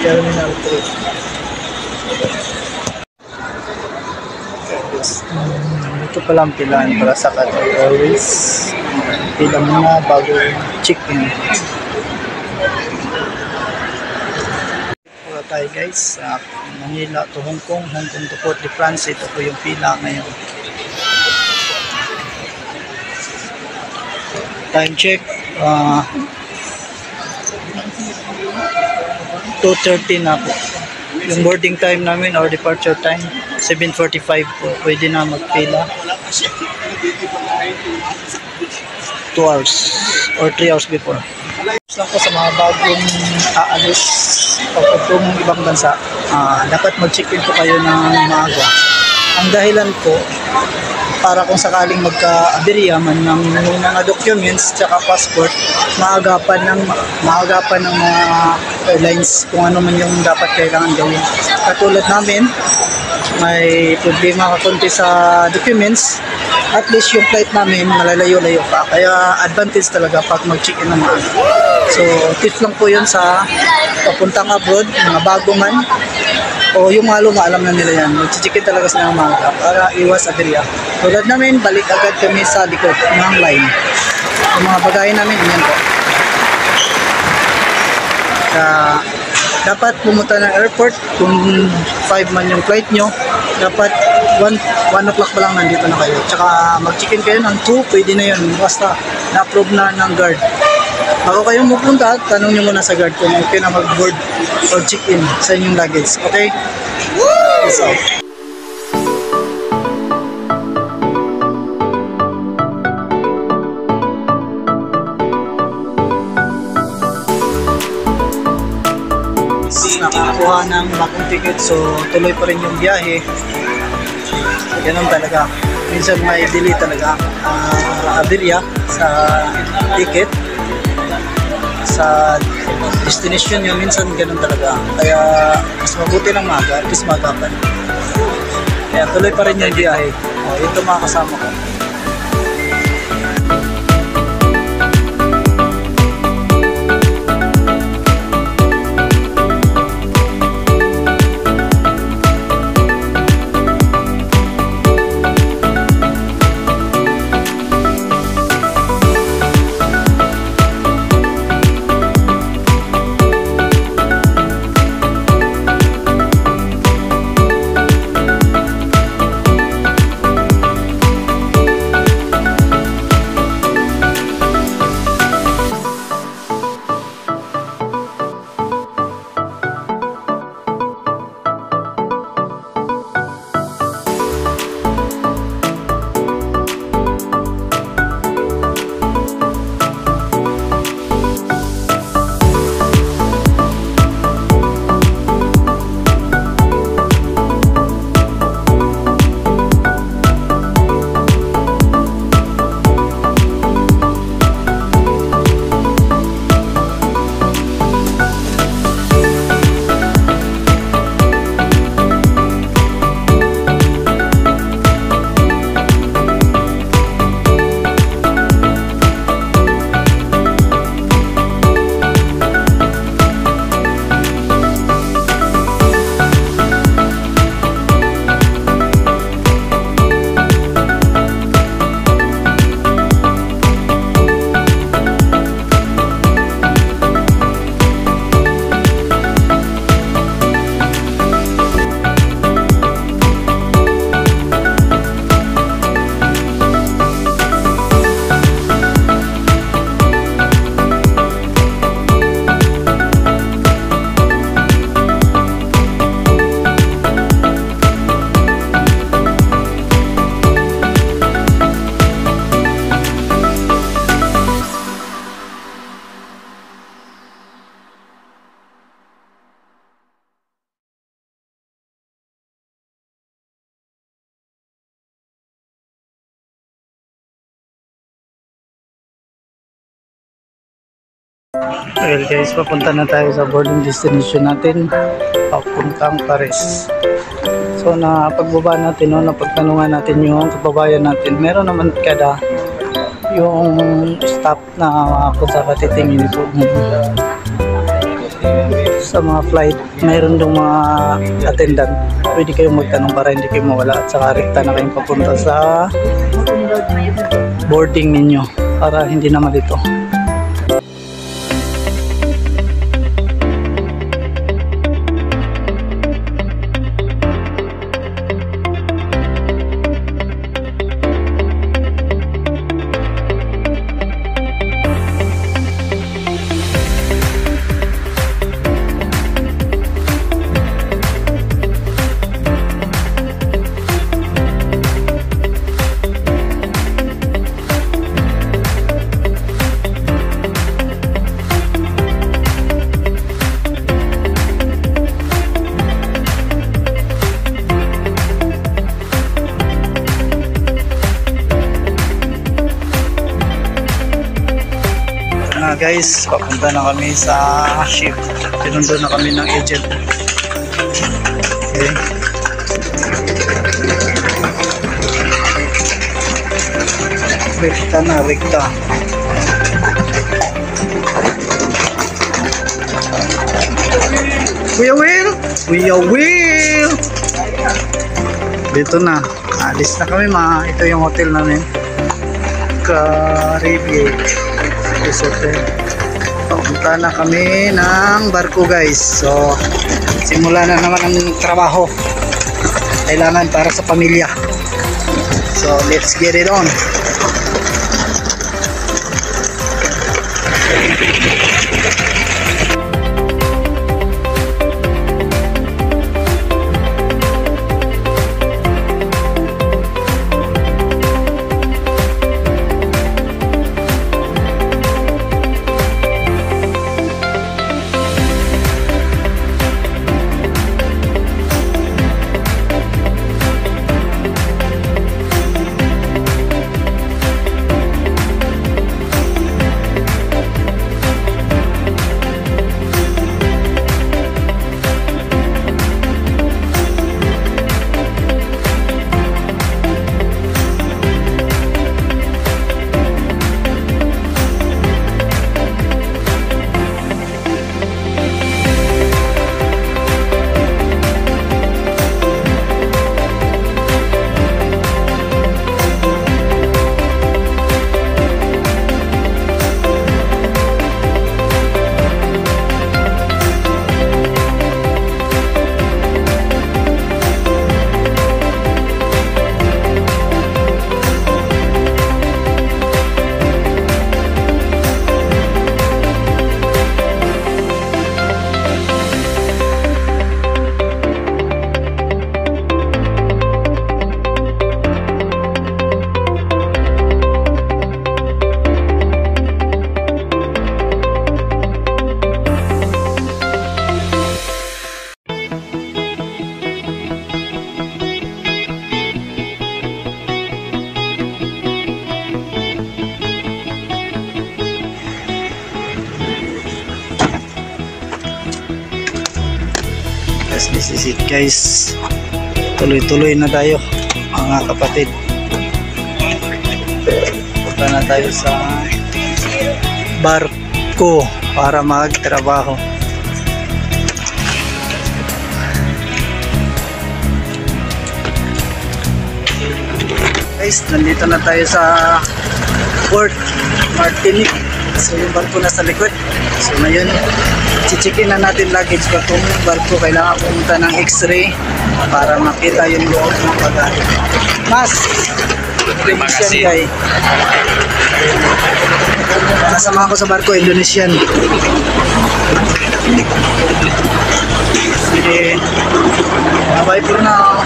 Terminal 3. Ito pala ang pilaan para sa Qatar Airways. Pila muna bago check-in. Pula tayo guys sa Manila to Hong Kong, Hong Kong to Port de France. Ito po yung pila ngayon. Time check 2:30 na po. Yung boarding time namin or departure time 7:45 po. Pwede na magpila 2 hours or 3 hours before. Lang po sa mga bagong aalis pagpatong ibang bansa, dapat mag-check-in po kayo ng maaga. Ang dahilan po para kung sakaling magka-aberya man ng mga documents tsaka passport, maagapan ng mga airlines kung ano man yung dapat kailangan gawin. Katulad namin, may problema kakunti sa documents, at least yung flight namin malalayo-layo pa. Kaya advantage talaga pag mag-check-in ng maaga. So tips lang po yun sa papuntang abroad, mga bago man o yung mga luma, alam na nila yan. Mag-check-in talaga sa mga maaga para iwas aberya. Tulad namin, balik agad kami sa likod ng line. Yung mga bagahe namin, yan po. Dapat pumunta ng airport kung 5 man yung flight nyo, dapat 1 o'clock pa lang nandito na kayo. Tsaka mag-check-in kayo ng 2, pwede na yun, basta na-approve na ng guard. Bago kayo pupunta, tanong nyo muna sa guard kung okay na mag-board or check-in sa inyong luggage. Okay? Peace out. Nakakuha ng bagong ticket, so tuloy pa rin yung biyahe. Ganun talaga, minsan may delay talaga, aberya sa ticket, sa destination nyo, minsan ganun talaga. Kaya mas mabuti ng maaga, at least magapan. Kaya tuloy pa rin yung biyahe. Ito mga kasama ko. Well guys, papunta na tayo sa boarding destination natin, papuntang Paris. So na pagbaba natin, napagtanungan natin yung kababayan natin. Meron naman kada yung staff na kung sa katitingin po. sa mga flight, mayroon dong mga attendant. Pwede kayong magtanong para hindi kayo mawala at saka rekta na kayong papunta sa boarding ninyo para hindi na malito. Guys, papunta na kami sa ship. Sinundo na kami ng agent. Okay. Rekta na, rekta. Kuya Will! Kuya Will! Dito na. Alis na kami ito yung hotel namin. Caribbean. Papunta na kami ng barko guys. So simula na naman ang trabaho kailangan para sa pamilya. So let's get it on. This is it guys. Tuloy-tuloy na tayo mga kapatid. Punta na tayo sa barko para magtrabaho. Guys, nandito na tayo sa Port Martinique. So yung barko nasa likod. So ngayon, chichikin na natin luggage ko. Kung barko kailangan pumunta ng x-ray para makita yung loob ng bagay. Mas, Indonesian guy. Kasama ko sa barko, Indonesian. Sige, bye for now.